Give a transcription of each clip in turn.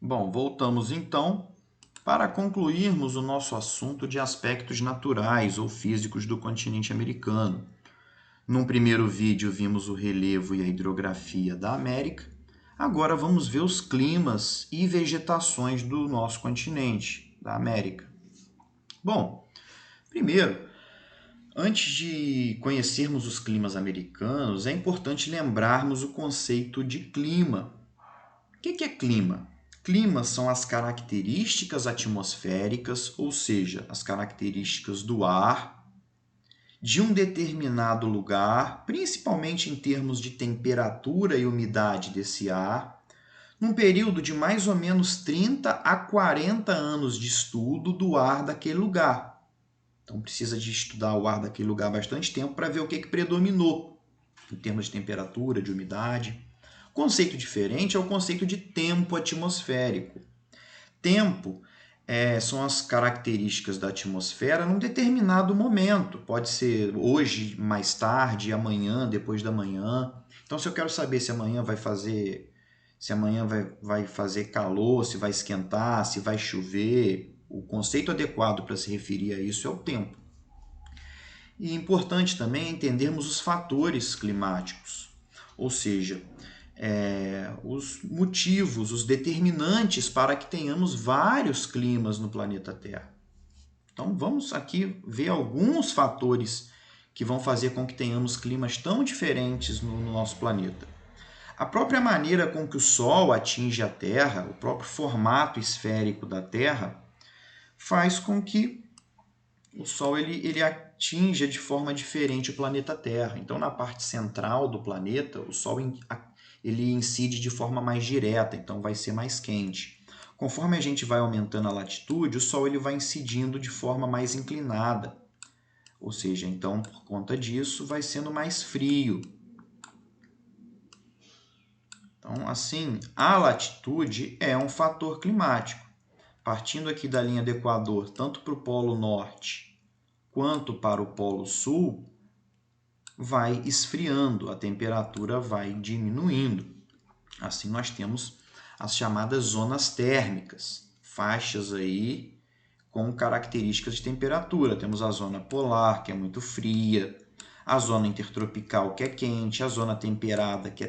Bom, voltamos então para concluirmos o nosso assunto de aspectos naturais ou físicos do continente americano. Num primeiro vídeo vimos o relevo e a hidrografia da América. Agora vamos ver os climas e vegetações do nosso continente, da América. Bom, primeiro, antes de conhecermos os climas americanos, é importante lembrarmos o conceito de clima. O que é clima? Clima são as características atmosféricas, ou seja, as características do ar, de um determinado lugar, principalmente em termos de temperatura e umidade desse ar, num período de mais ou menos 30 a 40 anos de estudo do ar daquele lugar. Então precisa de estudar o ar daquele lugar bastante tempo para ver o que predominou em termos de temperatura, de umidade. Conceito diferente é o conceito de tempo atmosférico. Tempo são as características da atmosfera num determinado momento. Pode ser hoje, mais tarde, amanhã, depois da manhã. Então, se eu quero saber se amanhã vai fazer, vai fazer calor, se vai esquentar, se vai chover, o conceito adequado para se referir a isso é o tempo. E importante também é entendermos os fatores climáticos, ou seja, os motivos, os determinantes para que tenhamos vários climas no planeta Terra. Então vamos aqui ver alguns fatores que vão fazer com que tenhamos climas tão diferentes no nosso planeta. A própria maneira com que o Sol atinge a Terra, o próprio formato esférico da Terra, faz com que o Sol ele atinja de forma diferente o planeta Terra. Então, na parte central do planeta, o Sol ele incide de forma mais direta, então vai ser mais quente. Conforme a gente vai aumentando a latitude, o Sol ele vai incidindo de forma mais inclinada. Ou seja, então, por conta disso, vai sendo mais frio. Então, assim, a latitude é um fator climático. Partindo aqui da linha do Equador, tanto para o Polo Norte quanto para o Polo Sul, vai esfriando, a temperatura vai diminuindo. Assim nós temos as chamadas zonas térmicas, faixas aí com características de temperatura. Temos a zona polar, que é muito fria, a zona intertropical, que é quente, a zona temperada, que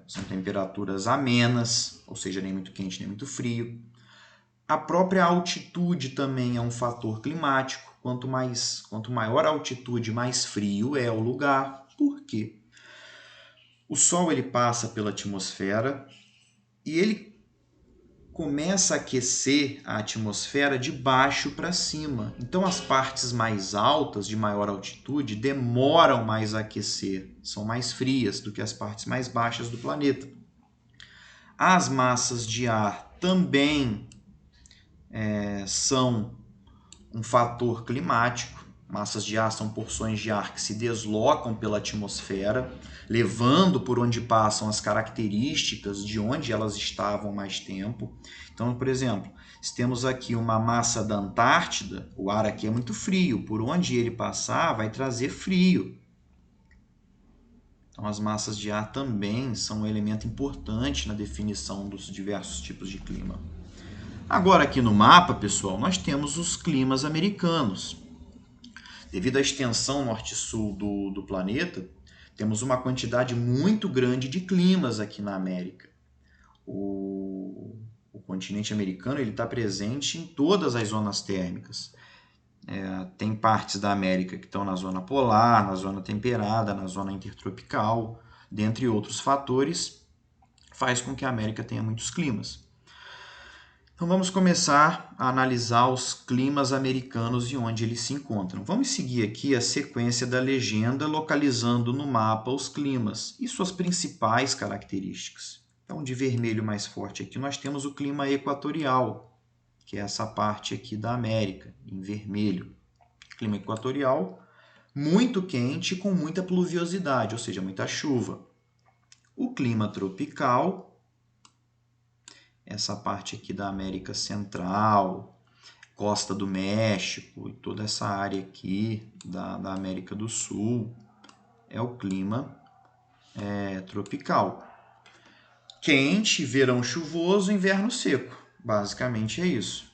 são temperaturas amenas, ou seja, nem muito quente nem muito frio. A própria altitude também é um fator climático. Quanto maior a altitude, mais frio é o lugar. Por quê? O Sol ele passa pela atmosfera e ele começa a aquecer a atmosfera de baixo para cima. Então as partes mais altas, de maior altitude, demoram mais a aquecer, são mais frias do que as partes mais baixas do planeta. As massas de ar também são um fator climático. Massas de ar são porções de ar que se deslocam pela atmosfera, levando por onde passam as características de onde elas estavam mais tempo. Então, por exemplo, se temos aqui uma massa da Antártida, o ar aqui é muito frio, por onde ele passar vai trazer frio. Então, as massas de ar também são um elemento importante na definição dos diversos tipos de clima. Agora aqui no mapa, pessoal, nós temos os climas americanos. Devido à extensão norte-sul do planeta, temos uma quantidade muito grande de climas aqui na América. O continente americano está presente em todas as zonas térmicas. Tem partes da América que estão na zona polar, na zona temperada, na zona intertropical, dentre outros fatores, faz com que a América tenha muitos climas. Então vamos começar a analisar os climas americanos e onde eles se encontram. Vamos seguir aqui a sequência da legenda, localizando no mapa os climas e suas principais características. Então, de vermelho mais forte aqui, nós temos o clima equatorial, que é essa parte aqui da América, em vermelho. Clima equatorial, muito quente com muita pluviosidade, ou seja, muita chuva. O clima tropical, essa parte aqui da América Central, Costa do México e toda essa área aqui da América do Sul é o clima tropical. quente, verão chuvoso, inverno seco. Basicamente é isso.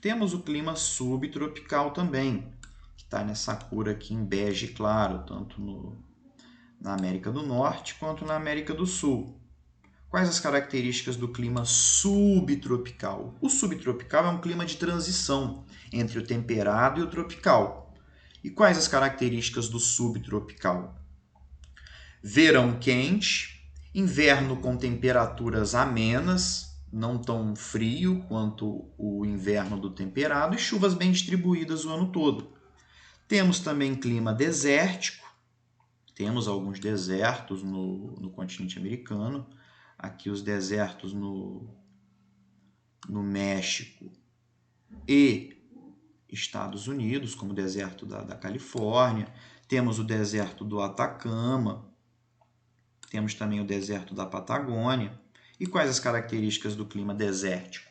Temos o clima subtropical também, que está nessa cor aqui em bege claro, tanto na América do Norte quanto na América do Sul. Quais as características do clima subtropical? O subtropical é um clima de transição entre o temperado e o tropical. E quais as características do subtropical? Verão quente, inverno com temperaturas amenas, não tão frio quanto o inverno do temperado, e chuvas bem distribuídas o ano todo. Temos também clima desértico, temos alguns desertos no continente americano, aqui os desertos no México e Estados Unidos, como o deserto da Califórnia, temos o deserto do Atacama, temos também o deserto da Patagônia. E quais as características do clima desértico?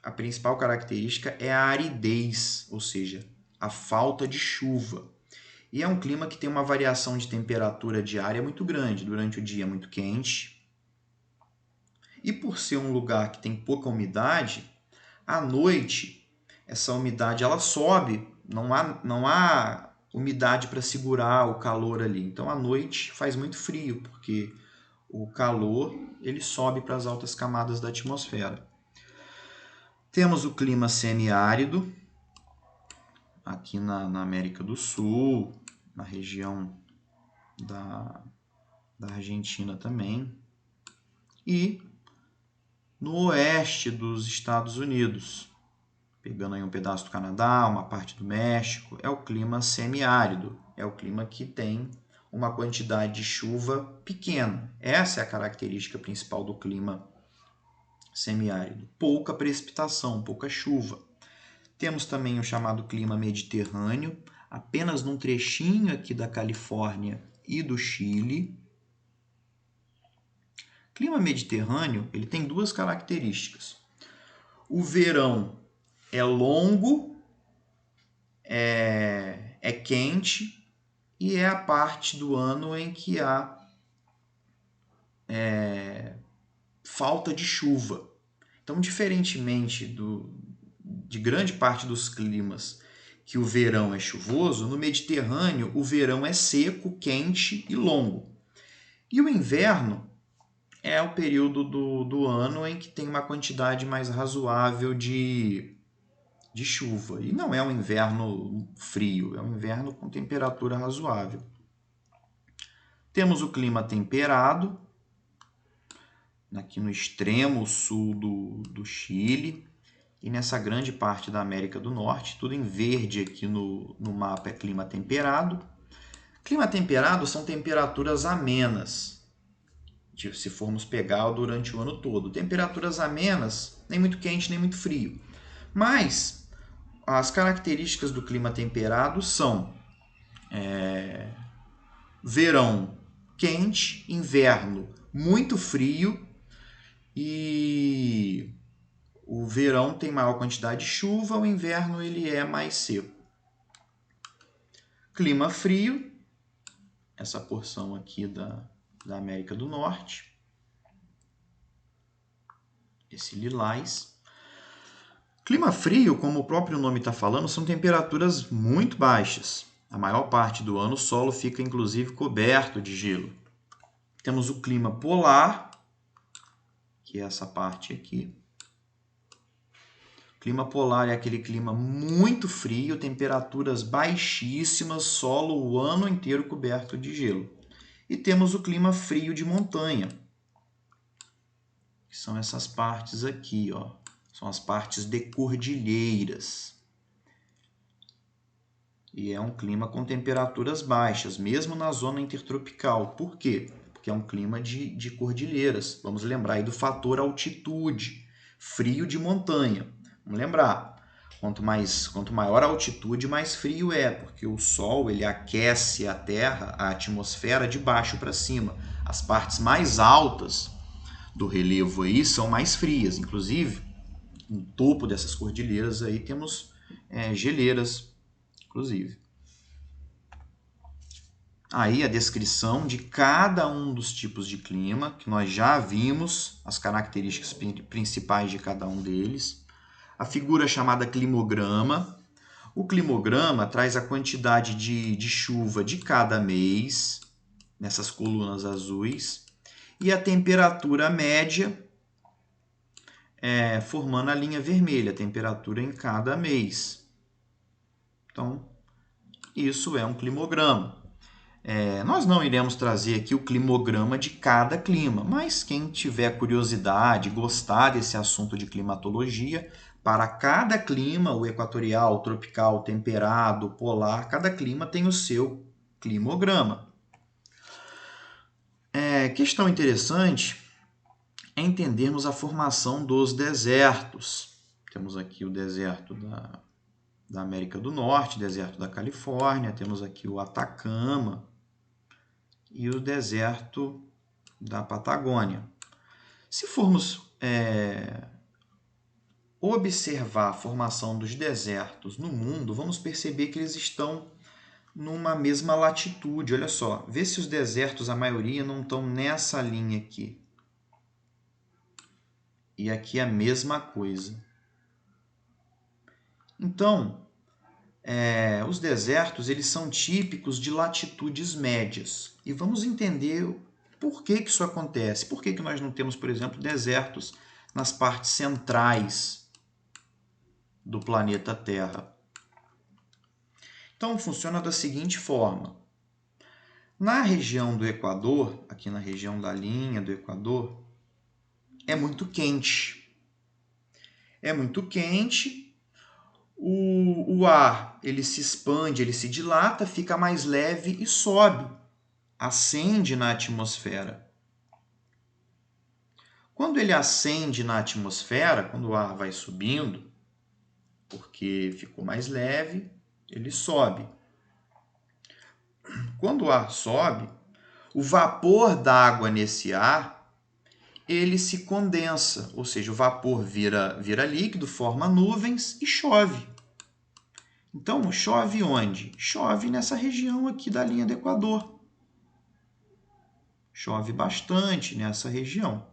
A principal característica é a aridez, ou seja, a falta de chuva. E é um clima que tem uma variação de temperatura diária muito grande. Durante o dia é muito quente. E por ser um lugar que tem pouca umidade, à noite essa umidade ela sobe, não há umidade para segurar o calor ali. Então à noite faz muito frio, porque o calor ele sobe para as altas camadas da atmosfera. Temos o clima semiárido, aqui na América do Sul, na região da Argentina também, e no oeste dos Estados Unidos, pegando aí um pedaço do Canadá, uma parte do México, é o clima semiárido, é o clima que tem uma quantidade de chuva pequena. Essa é a característica principal do clima semiárido. Pouca precipitação, pouca chuva. Temos também o chamado clima mediterrâneo, apenas num trechinho aqui da Califórnia e do Chile. O clima mediterrâneo ele tem duas características. O verão é longo, é quente e é a parte do ano em que há falta de chuva. Então, diferentemente de grande parte dos climas que o verão é chuvoso, no Mediterrâneo o verão é seco, quente e longo. E o inverno é o período do ano em que tem uma quantidade mais razoável de chuva. E não é um inverno frio, é um inverno com temperatura razoável. Temos o clima temperado, aqui no extremo sul do Chile, e nessa grande parte da América do Norte, tudo em verde aqui no mapa é clima temperado. Clima temperado são temperaturas amenas, se formos pegar durante o ano todo. Temperaturas amenas, nem muito quente, nem muito frio. Mas as características do clima temperado são verão quente, inverno muito frio e o verão tem maior quantidade de chuva, o inverno ele é mais seco. Clima frio, essa porção aqui da América do Norte, esse lilás. Clima frio, como o próprio nome está falando, são temperaturas muito baixas. A maior parte do ano o solo fica inclusive coberto de gelo. Temos o clima polar, que é essa parte aqui. O clima polar é aquele clima muito frio, temperaturas baixíssimas, solo o ano inteiro coberto de gelo. E temos o clima frio de montanha, que são essas partes aqui, ó. São as partes de cordilheiras. E é um clima com temperaturas baixas, mesmo na zona intertropical. Por quê? Porque é um clima de cordilheiras. Vamos lembrar aí do fator altitude, frio de montanha. Vamos lembrar, quanto maior a altitude, mais frio é, porque o Sol ele aquece a Terra, a atmosfera de baixo para cima. As partes mais altas do relevo aí são mais frias, inclusive no topo dessas cordilheiras aí temos geleiras, inclusive. aí a descrição de cada um dos tipos de clima, que nós já vimos as características principais de cada um deles. A figura chamada climograma. O climograma traz a quantidade de chuva de cada mês, nessas colunas azuis, e a temperatura média, formando a linha vermelha, a temperatura em cada mês. Então, isso é um climograma. Nós não iremos trazer aqui o climograma de cada clima, mas quem tiver curiosidade, gostar desse assunto de climatologia, para cada clima, o equatorial, o tropical, o temperado, o polar, cada clima tem o seu climograma. Questão interessante é entendermos a formação dos desertos. Temos aqui o deserto da América do Norte, deserto da Califórnia, temos aqui o Atacama e o deserto da Patagônia. Se formos observar a formação dos desertos no mundo, vamos perceber que eles estão numa mesma latitude. Olha só, vê se os desertos, a maioria, não estão nessa linha aqui. E aqui a mesma coisa. Então, os desertos eles são típicos de latitudes médias. E vamos entender por que isso acontece. Por que nós não temos, por exemplo, desertos nas partes centrais do planeta Terra? Então, funciona da seguinte forma. Na região do Equador, aqui na região da linha do Equador, é muito quente. É muito quente, o ar ele se expande, ele se dilata, fica mais leve e sobe, ascende na atmosfera. Quando ele ascende na atmosfera, quando o ar vai subindo, porque ficou mais leve, ele sobe. Quando o ar sobe, o vapor d'água nesse ar, ele se condensa, ou seja, o vapor vira líquido, forma nuvens e chove. Então, chove onde? Chove nessa região aqui da linha do Equador. Chove bastante nessa região.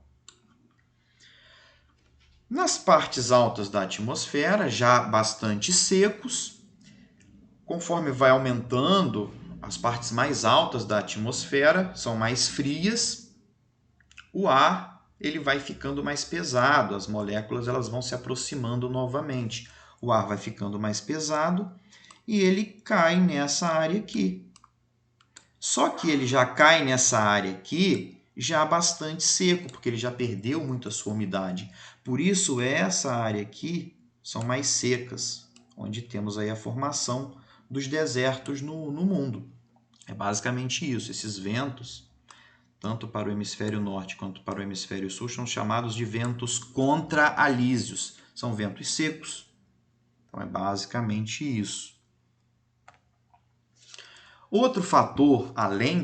Nas partes altas da atmosfera, já bastante secos, conforme vai aumentando, as partes mais altas da atmosfera são mais frias, o ar ele vai ficando mais pesado, as moléculas elas vão se aproximando novamente. O ar vai ficando mais pesado e ele cai nessa área aqui. Só que ele já cai nessa área aqui já bastante seco, porque ele já perdeu muito a sua umidade. Por isso, essa área aqui são mais secas, onde temos aí a formação dos desertos no mundo. É basicamente isso. Esses ventos, tanto para o hemisfério norte quanto para o hemisfério sul, são chamados de ventos contra-alísios. São ventos secos. Então, é basicamente isso. Outro fator, além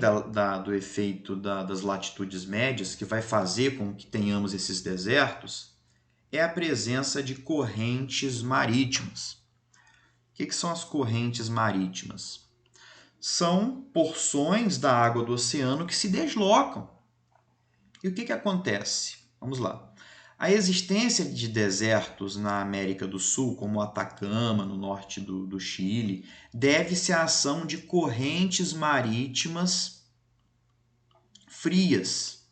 do efeito das latitudes médias, que vai fazer com que tenhamos esses desertos, é a presença de correntes marítimas. O que são as correntes marítimas? São porções da água do oceano que se deslocam. E o que acontece? Vamos lá. A existência de desertos na América do Sul, como o Atacama, no norte do Chile, deve-se à ação de correntes marítimas frias.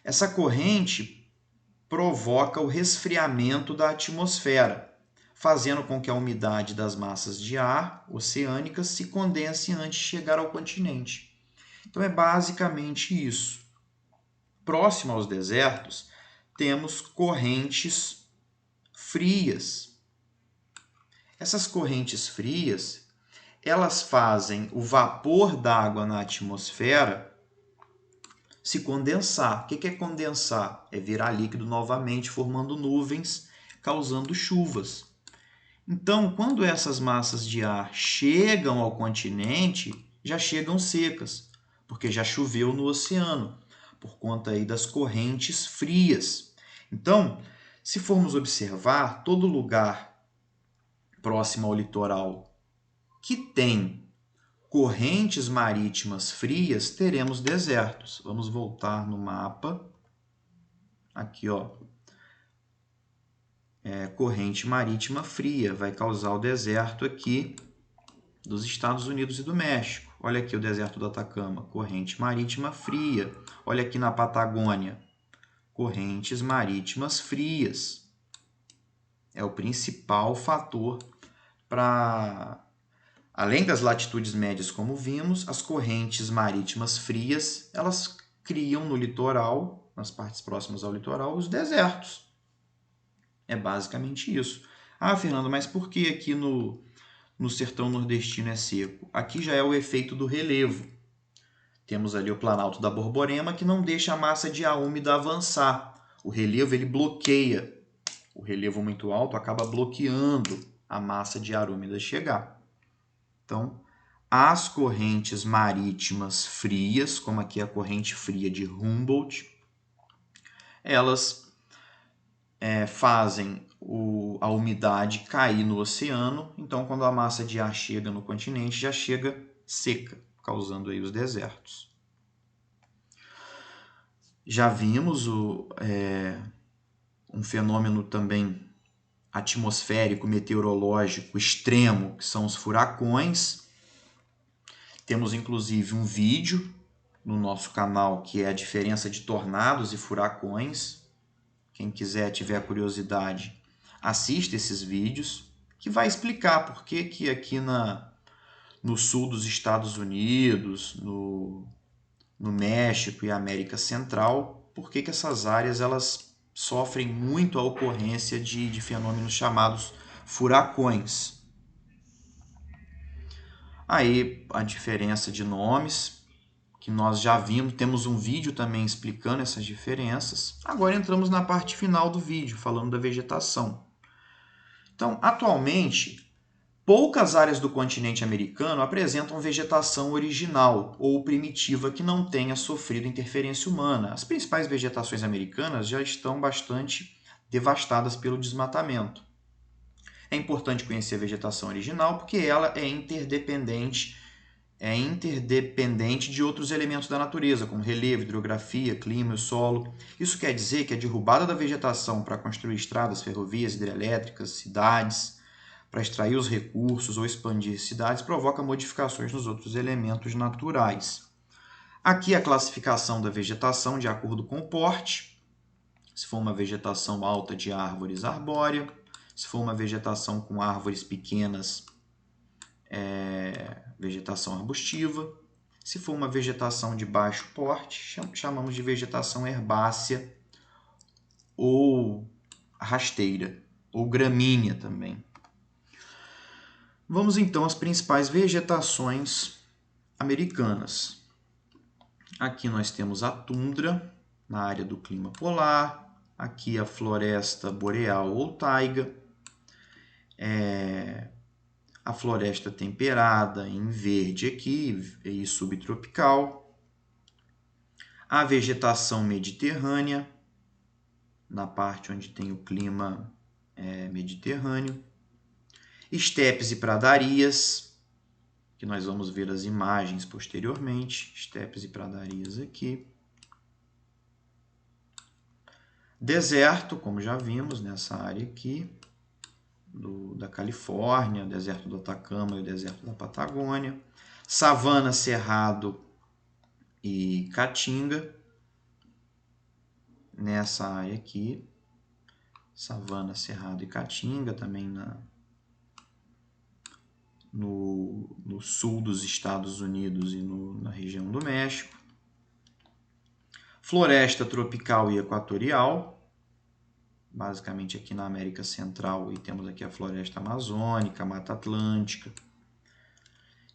Essa corrente provoca o resfriamento da atmosfera, fazendo com que a umidade das massas de ar oceânicas se condense antes de chegar ao continente. Então é basicamente isso. Próximo aos desertos, temos correntes frias. Essas correntes frias, elas fazem o vapor d'água na atmosfera se condensar. O que é condensar? É virar líquido novamente, formando nuvens, causando chuvas. Então, quando essas massas de ar chegam ao continente, já chegam secas, porque já choveu no oceano, por conta aí das correntes frias. Então, se formos observar, todo lugar próximo ao litoral que tem correntes marítimas frias, teremos desertos. Vamos voltar no mapa. Aqui, ó. Corrente marítima fria vai causar o deserto aqui dos Estados Unidos e do México. Olha aqui o deserto do Atacama, corrente marítima fria. Olha aqui na Patagônia, correntes marítimas frias. É o principal fator para, além das latitudes médias, como vimos, as correntes marítimas frias, elas criam no litoral, nas partes próximas ao litoral, os desertos. É basicamente isso. Ah, Fernando, mas por que aqui no sertão nordestino é seco? Aqui já é o efeito do relevo. Temos ali o Planalto da Borborema, que não deixa a massa de ar úmida avançar. O relevo ele bloqueia. O relevo muito alto acaba bloqueando a massa de ar úmida chegar. Então, as correntes marítimas frias, como aqui a corrente fria de Humboldt, elas fazem a umidade cair no oceano. Então, quando a massa de ar chega no continente, já chega seca, causando aí os desertos. Já vimos um fenômeno também atmosférico, meteorológico extremo, que são os furacões. Temos, inclusive, um vídeo no nosso canal que é a diferença de tornados e furacões. Quem quiser, tiver curiosidade, assista esses vídeos, que vai explicar por que aqui no sul dos Estados Unidos, no México e América Central, por que essas áreas elas sofrem muito a ocorrência de fenômenos chamados furacões. Aí a diferença de nomes, que nós já vimos, temos um vídeo também explicando essas diferenças. Agora entramos na parte final do vídeo, falando da vegetação. Então, atualmente, poucas áreas do continente americano apresentam vegetação original ou primitiva que não tenha sofrido interferência humana. As principais vegetações americanas já estão bastante devastadas pelo desmatamento. É importante conhecer a vegetação original porque ela é interdependente de outros elementos da natureza, como relevo, hidrografia, clima e solo. Isso quer dizer que a derrubada da vegetação para construir estradas, ferrovias, hidrelétricas, cidades, para extrair os recursos ou expandir cidades, provoca modificações nos outros elementos naturais. Aqui a classificação da vegetação de acordo com o porte. Se for uma vegetação alta de árvores, arbórea. Se for uma vegetação com árvores pequenas, vegetação arbustiva. Se for uma vegetação de baixo porte, chamamos de vegetação herbácea ou rasteira, ou gramínea também. Vamos então às principais vegetações americanas. Aqui nós temos a tundra, na área do clima polar. Aqui a floresta boreal ou taiga. A floresta temperada, em verde aqui, e subtropical. A vegetação mediterrânea, na parte onde tem o clima mediterrâneo. Estepes e pradarias, que nós vamos ver as imagens posteriormente. Estepes e pradarias aqui. Deserto, como já vimos nessa área aqui. Da Califórnia, o deserto do Atacama e o deserto da Patagônia, savana, cerrado e caatinga, nessa área aqui, savana, cerrado e caatinga, também no sul dos Estados Unidos e na região do México, floresta tropical e equatorial, basicamente aqui na América Central, e temos aqui a floresta amazônica, a Mata Atlântica.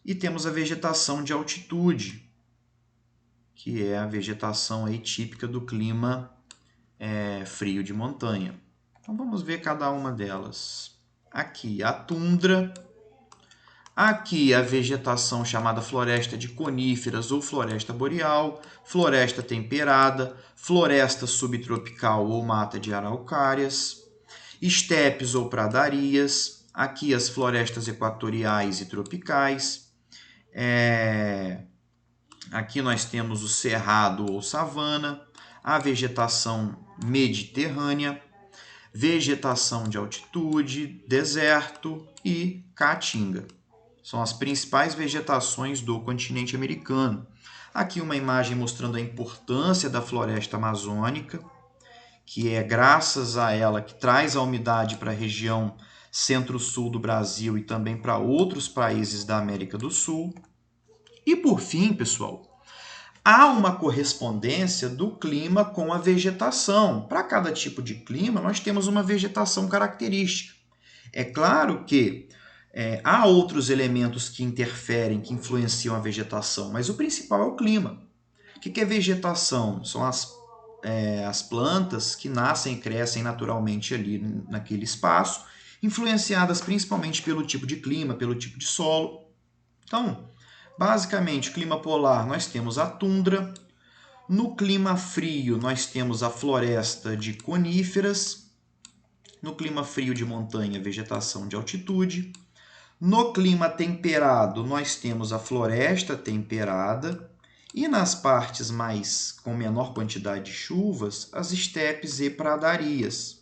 E temos a vegetação de altitude, que é a vegetação aí típica do clima frio de montanha. Então vamos ver cada uma delas. Aqui a tundra, aqui a vegetação chamada floresta de coníferas ou floresta boreal, floresta temperada, floresta subtropical ou mata de araucárias, estepes ou pradarias, aqui as florestas equatoriais e tropicais, Aqui nós temos o cerrado ou savana, a vegetação mediterrânea, vegetação de altitude, deserto e caatinga. São as principais vegetações do continente americano. Aqui uma imagem mostrando a importância da floresta amazônica, que é graças a ela que traz a umidade para a região centro-sul do Brasil e também para outros países da América do Sul. E por fim, pessoal, há uma correspondência do clima com a vegetação. Para cada tipo de clima, nós temos uma vegetação característica. É claro que há outros elementos que interferem, que influenciam a vegetação, mas o principal é o clima. O que é vegetação? São as plantas que nascem e crescem naturalmente ali naquele espaço, influenciadas principalmente pelo tipo de clima, pelo tipo de solo. Então, basicamente, clima polar, nós temos a tundra. No clima frio, nós temos a floresta de coníferas. No clima frio de montanha, vegetação de altitude. No clima temperado, nós temos a floresta temperada. E nas partes com menor quantidade de chuvas, as estepes e pradarias.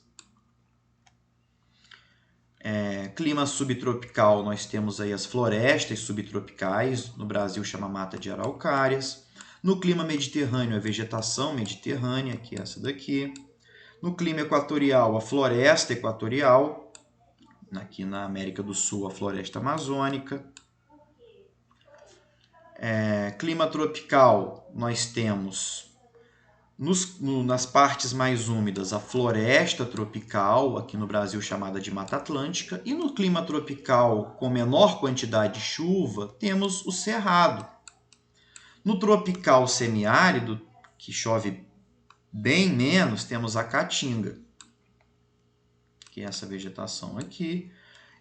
Clima subtropical, nós temos aí as florestas subtropicais, no Brasil chama mata de araucárias. No clima mediterrâneo, a vegetação mediterrânea, que é essa daqui. No clima equatorial, a floresta equatorial. Aqui na América do Sul, a floresta amazônica. Clima tropical, nós temos nas partes mais úmidas a floresta tropical, aqui no Brasil chamada de Mata Atlântica, e no clima tropical com menor quantidade de chuva, temos o cerrado. No tropical semiárido, que chove bem menos, temos a caatinga, que é essa vegetação aqui.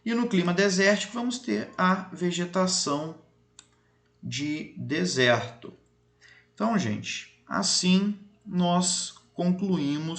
E no clima desértico vamos ter a vegetação de deserto. Então, gente, assim nós concluímos